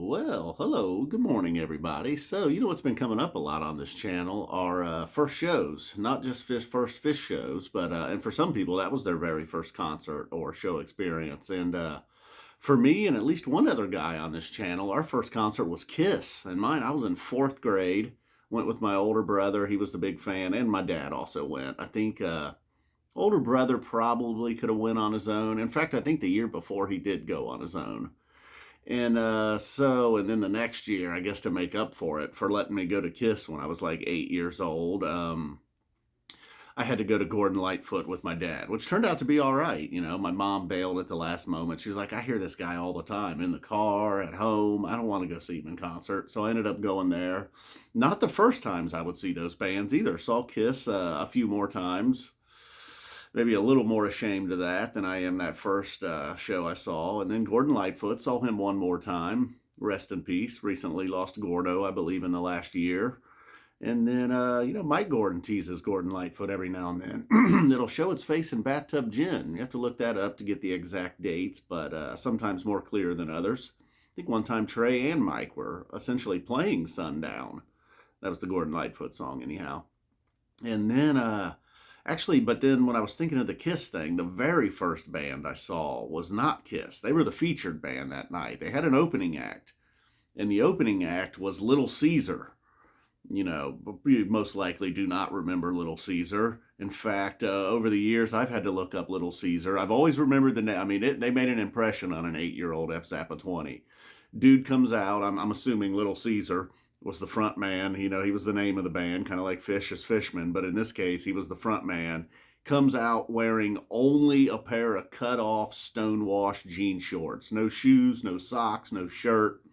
Well, hello, good morning, everybody. So, what's been coming up a lot on this channel are first shows, not just first Phish shows, but, and for some people, that was their very first concert or show experience. And for me and at least one other guy on this channel, our first concert was Kiss. And mine, I was in fourth grade, went with my older brother. He was the big fan, and my dad also went. I think older brother probably could have went on his own. In fact, I think the year before he did go on his own. And then the next year, I guess to make up for it, for letting me go to Kiss when I was like 8 years old, I had to go to Gordon Lightfoot with my dad, which turned out to be all right. My mom bailed at the last moment. She was like, I hear this guy all the time in the car, at home. I don't want to go see him in concert. So I ended up going there. Not the first times I would see those bands either. Saw Kiss a few more times. Maybe a little more ashamed of that than I am that first show I saw. And then Gordon Lightfoot, saw him one more time. Rest in peace. Recently lost Gordo, I believe, in the last year. And then, Mike Gordon teases Gordon Lightfoot every now and then. It'll show its face in Bathtub Gin. You have to look that up to get the exact dates, but sometimes more clear than others. I think one time Trey and Mike were essentially playing Sundown. That was the Gordon Lightfoot song, anyhow. And then, actually, but then when I was thinking of the Kiss thing, the very first band I saw was not Kiss. They were the featured band that night. They had an opening act, and the opening act was Little Caesar. You most likely do not remember Little Caesar. In fact, over the years, I've had to look up Little Caesar. I've always remembered the name. I mean, they made an impression on an 8-year-old F-Zappa 20. Dude comes out, I'm assuming Little Caesar was the front man. He was the name of the band, kind of like Phish is Fishman, but in this case, he was the front man. Comes out wearing only a pair of cut-off, stonewashed jean shorts. No shoes, no socks, no shirt.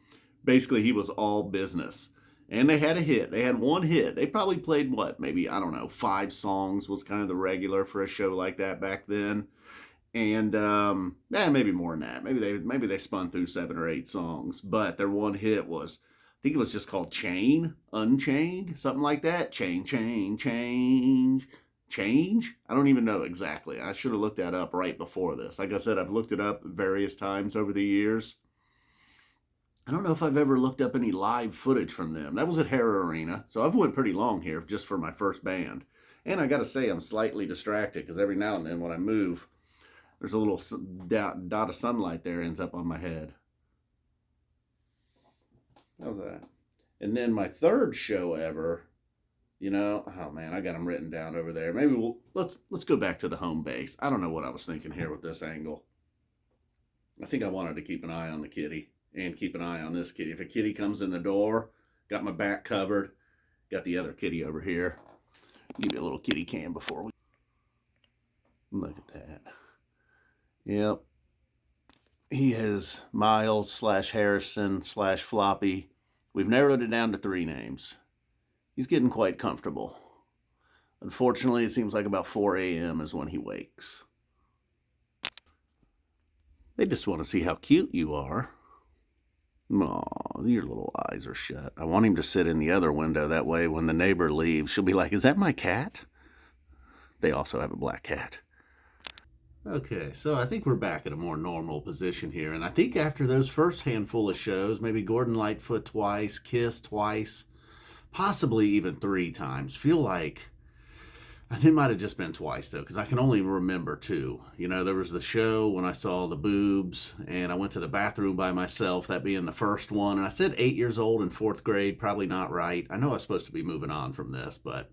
Basically, he was all business. And they had a hit. They had one hit. They probably played, maybe, I don't know, 5 songs was kind of the regular for a show like that back then. And maybe more than that. Maybe they spun through 7 or 8 songs. But their one hit was, I think it was just called Chain, Unchained, something like that. Chain, chain, change, change. I don't even know exactly. I should have looked that up right before this. Like I said, I've looked it up various times over the years. I don't know if I've ever looked up any live footage from them. That was at Hara Arena, so I've went pretty long here just for my first band. And I got to say, I'm slightly distracted because every now and then when I move, there's a little dot of sunlight there ends up on my head. How's that? And then my third show ever, oh man, I got them written down over there. Maybe let's go back to the home base. I don't know what I was thinking here with this angle. I think I wanted to keep an eye on the kitty and keep an eye on this kitty. If a kitty comes in the door, got my back covered. Got the other kitty over here. Give you a little kitty cam before we look at that. Yep. He is Miles/Harrison/Floppy. We've narrowed it down to 3 names. He's getting quite comfortable. Unfortunately, it seems like about 4 a.m. is when he wakes. They just want to see how cute you are. Aw, your little eyes are shut. I want him to sit in the other window. That way, when the neighbor leaves, she'll be like, is that my cat? They also have a black cat. Okay, so I think we're back at a more normal position here. And I think after those first handful of shows, maybe Gordon Lightfoot twice, Kiss twice, possibly even 3 times, feel like, I think it might have just been twice though, because I can only remember 2. There was the show when I saw the boobs and I went to the bathroom by myself, that being the first one. And I said 8 years old in 4th grade, probably not right. I know I was supposed to be moving on from this, but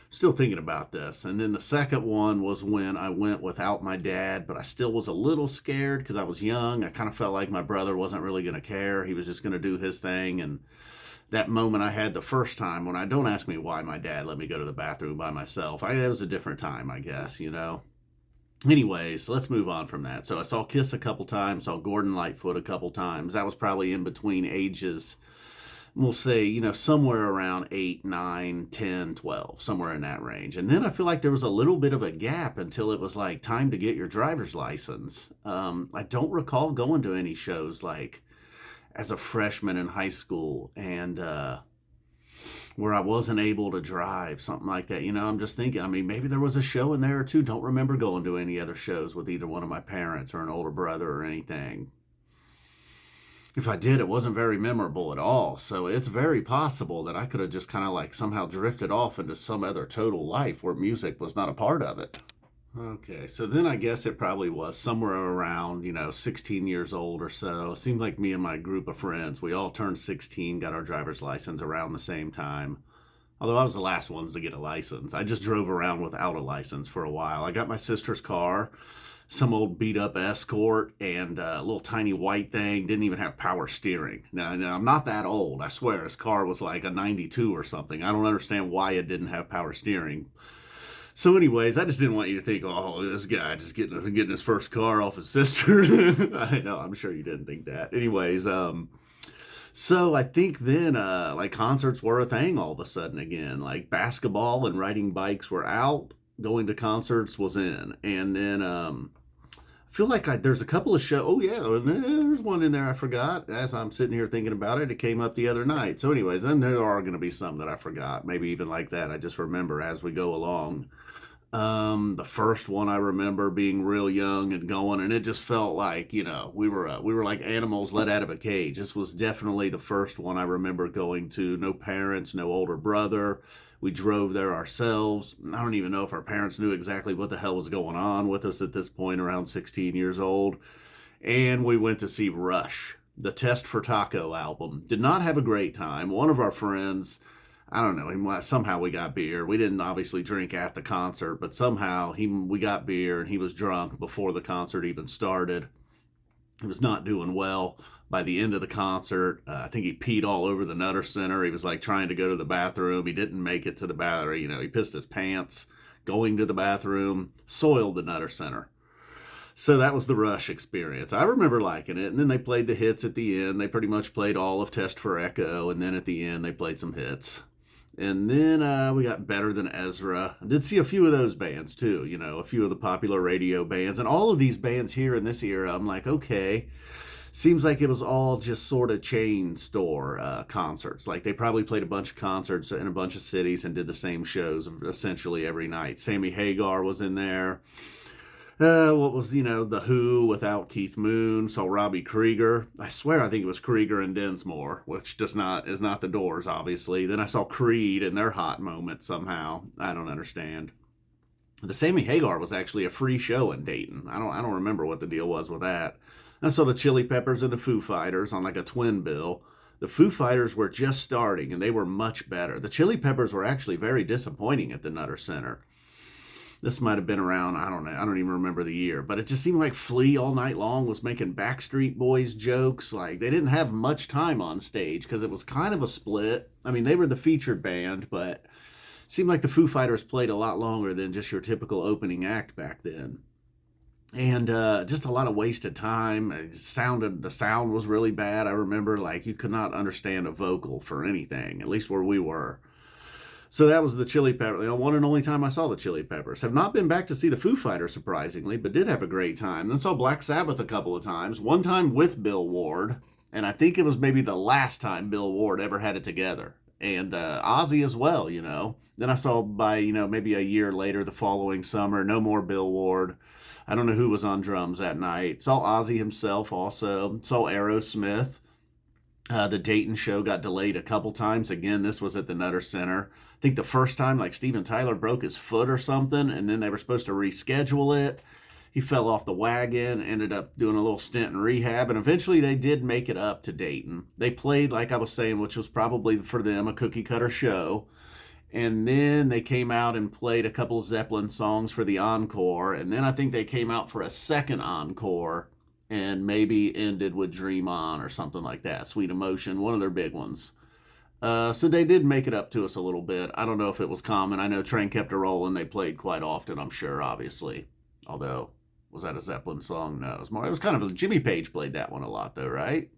still thinking about this. And then the second one was when I went without my dad, but I still was a little scared because I was young. I kind of felt like my brother wasn't really going to care. He was just going to do his thing. And that moment I had the first time when don't ask me why my dad let me go to the bathroom by myself. It was a different time, I guess, Anyways, let's move on from that. So I saw Kiss a couple times, saw Gordon Lightfoot a couple times. That was probably in between ages, we'll say, somewhere around 8, 9, 10, 12, somewhere in that range. And then I feel like there was a little bit of a gap until it was like time to get your driver's license. I don't recall going to any shows like as a freshman in high school and where I wasn't able to drive, something like that. I'm just thinking, maybe there was a show in there or two. Don't remember going to any other shows with either one of my parents or an older brother or anything. if I did, it wasn't very memorable at all. So it's very possible that I could have just kind of like somehow drifted off into some other total life where music was not a part of it. Okay, so then I guess it probably was somewhere around, 16 years old or so. Seemed like me and my group of friends, we all turned 16, got our driver's license around the same time. Although I was the last ones to get a license. I just drove around without a license for a while. I got my sister's car, some old beat up Escort, and a little tiny white thing. Didn't even have power steering. Now, I'm not that old. I swear, his car was like a 92 or something. I don't understand why it didn't have power steering. So, anyways, I just didn't want you to think, oh, this guy just getting his first car off his sister. I know, I'm sure you didn't think that. Anyways, so I think then, like concerts were a thing all of a sudden again. Like basketball and riding bikes were out. Going to concerts was in, and then I feel like there's a couple of shows. Oh yeah, there's one in there I forgot. As I'm sitting here thinking about it, it came up the other night. So, anyways, then there are going to be some that I forgot. Maybe even like that. I just remember as we go along. The first one I remember being real young and going, and it just felt like we were like animals let out of a cage. This was definitely the first one I remember going to. No parents, no older brother. We drove there ourselves. I don't even know if our parents knew exactly what the hell was going on with us at this point, around 16 years old. And we went to see Rush, the Test for Taco album. Did not have a great time. One of our friends, I don't know, somehow we got beer. We didn't obviously drink at the concert, but somehow we got beer and he was drunk before the concert even started. He was not doing well by the end of the concert. I think he peed all over the Nutter Center. He was like trying to go to the bathroom. He didn't make it to the bathroom. He pissed his pants going to the bathroom, soiled the Nutter Center. So that was the Rush experience. I remember liking it. And then they played the hits at the end. They pretty much played all of Test for Echo. And then at the end, they played some hits. And then we got Better Than Ezra. I did see a few of those bands too, a few of the popular radio bands. And all of these bands here in this era, I'm like, okay, seems like it was all just sort of chain store concerts. Like they probably played a bunch of concerts in a bunch of cities and did the same shows essentially every night. Sammy Hagar was in there. What was, The Who without Keith Moon, saw Robbie Krieger. I swear I think it was Krieger and Densmore, which is not the Doors, obviously. Then I saw Creed in their hot moment somehow. I don't understand. The Sammy Hagar was actually a free show in Dayton. I don't remember what the deal was with that. And I saw the Chili Peppers and the Foo Fighters on like a twin bill. The Foo Fighters were just starting and they were much better. The Chili Peppers were actually very disappointing at the Nutter Center. This might have been around, I don't know, I don't even remember the year, but it just seemed like Flea all night long was making Backstreet Boys jokes. Like they didn't have much time on stage because it was kind of a split. I mean, they were the featured band, but it seemed like the Foo Fighters played a lot longer than just your typical opening act back then. And just a lot of wasted time. The sound was really bad. I remember like you could not understand a vocal for anything, at least where we were. So that was the Chili Peppers. One and only time I saw the Chili Peppers. Have not been back to see the Foo Fighters, surprisingly, but did have a great time. Then saw Black Sabbath a couple of times. One time with Bill Ward, and I think it was maybe the last time Bill Ward ever had it together. And Ozzy as well, Then I saw by, maybe a year later, the following summer, no more Bill Ward. I don't know who was on drums that night. Saw Ozzy himself also. Saw Aerosmith. The Dayton show got delayed a couple times. Again, this was at the Nutter Center. I think the first time, like Steven Tyler broke his foot or something, and then they were supposed to reschedule it. He fell off the wagon, ended up doing a little stint in rehab, and eventually they did make it up to Dayton. They played, like I was saying, which was probably for them a cookie cutter show. And then they came out and played a couple of Zeppelin songs for the encore. And then I think they came out for a second encore and maybe ended with Dream On or something like that. Sweet Emotion, one of their big ones. So they did make it up to us a little bit. I don't know if it was common. I know Train Kept a Rollin', they played quite often, I'm sure, obviously. Although, was that a Zeppelin song? No, it was kind of, Jimmy Page played that one a lot though, right?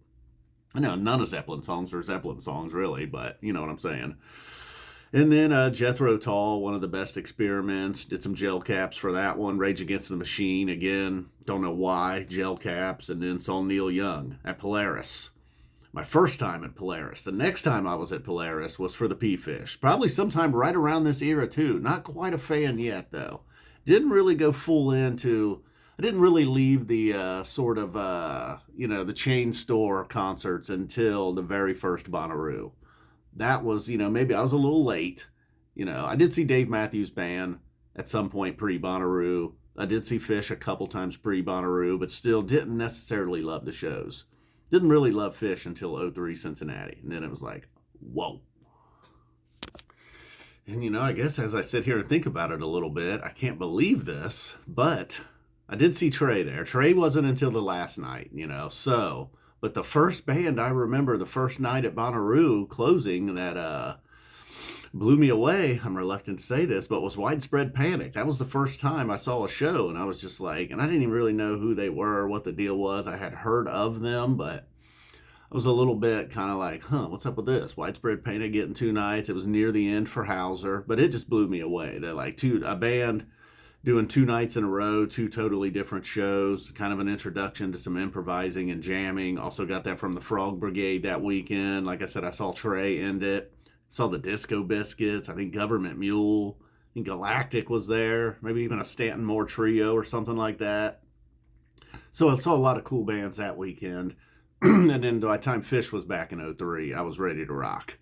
I know none of Zeppelin songs are Zeppelin songs really, but you know what I'm saying. And then Jethro Tull, one of the best experiments. Did some gel caps for that one. Rage Against the Machine, again, don't know why, gel caps. And then saw Neil Young at Polaris. My first time at Polaris. The next time I was at Polaris was for the Phish. Probably sometime right around this era too. Not quite a fan yet though. Didn't really go full into I didn't really leave the the chain store concerts until the very first Bonnaroo. That was, maybe I was a little late. I did see Dave Matthews Band at some point pre Bonnaroo. I did see Phish a couple times pre Bonnaroo, but still didn't necessarily love the shows. Didn't really love Phish until '03 Cincinnati. And then it was like, whoa. And I guess as I sit here and think about it a little bit, I can't believe this, but I did see Trey there. Trey wasn't until the last night, so. But the first band I remember, the first night at Bonnaroo closing that blew me away, I'm reluctant to say this, but was Widespread Panic. That was the first time I saw a show, and I was just like, and I didn't even really know who they were or what the deal was. I had heard of them, but I was a little bit kind of like, what's up with this? Widespread Panic getting 2 nights. It was near the end for Hauser, but it just blew me away. They're like a band doing 2 nights in a row, 2 totally different shows, kind of an introduction to some improvising and jamming. Also got that from the Frog Brigade that weekend. Like I said, I saw Trey end it. Saw the Disco Biscuits. I think Government Mule. I think Galactic was there. Maybe even a Stanton Moore Trio or something like that. So I saw a lot of cool bands that weekend. And then by the time Phish was back in '03, I was ready to rock.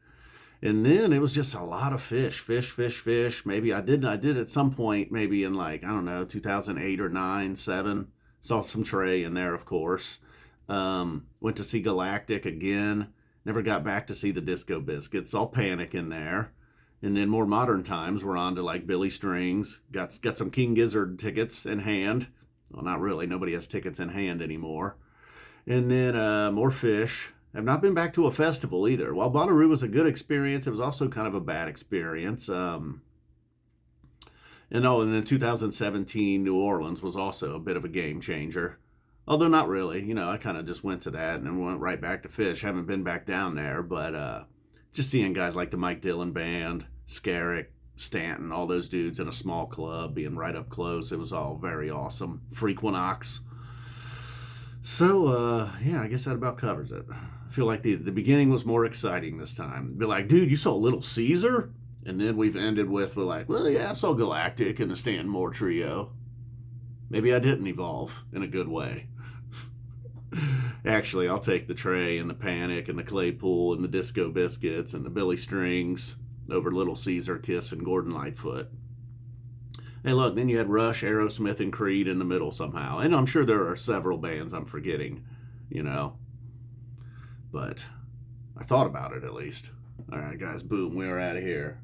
And then it was just a lot of Phish. Maybe I did at some point, maybe in 2008 or 9, 7. Saw some Trey in there, of course. Went to see Galactic again. Never got back to see the Disco Biscuits. Saw Panic in there. And then more modern times, we're on to like Billy Strings. Got some King Gizzard tickets in hand. Well, not really. Nobody has tickets in hand anymore. And then more Phish. I've not been back to a festival either. While Bonnaroo was a good experience, it was also kind of a bad experience. And then 2017 New Orleans was also a bit of a game changer. Although not really. I kind of just went to that and then went right back to Phish. Haven't been back down there, but just seeing guys like the Mike Dillon Band, Scarrick, Stanton, all those dudes in a small club, being right up close, it was all very awesome. Frequinox. So, I guess that about covers it. I feel like the beginning was more exciting this time. Be like, dude, you saw Little Caesar? And then we're like, well, yeah, I saw Galactic and the Stanton Moore Trio. Maybe I didn't evolve in a good way. Actually, I'll take the Trey and the Panic and the Claypool and the Disco Biscuits and the Billy Strings over Little Caesar, Kiss, and Gordon Lightfoot. Hey, look, then you had Rush, Aerosmith, and Creed in the middle somehow. And I'm sure there are several bands I'm forgetting, But I thought about it at least. All right, guys, boom, we're out of here.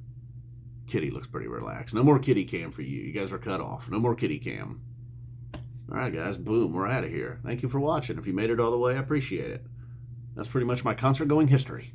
Kitty looks pretty relaxed. No more kitty cam for you. You guys are cut off. No more kitty cam. All right, guys, boom, we're out of here. Thank you for watching. If you made it all the way, I appreciate it. That's pretty much my concert-going history.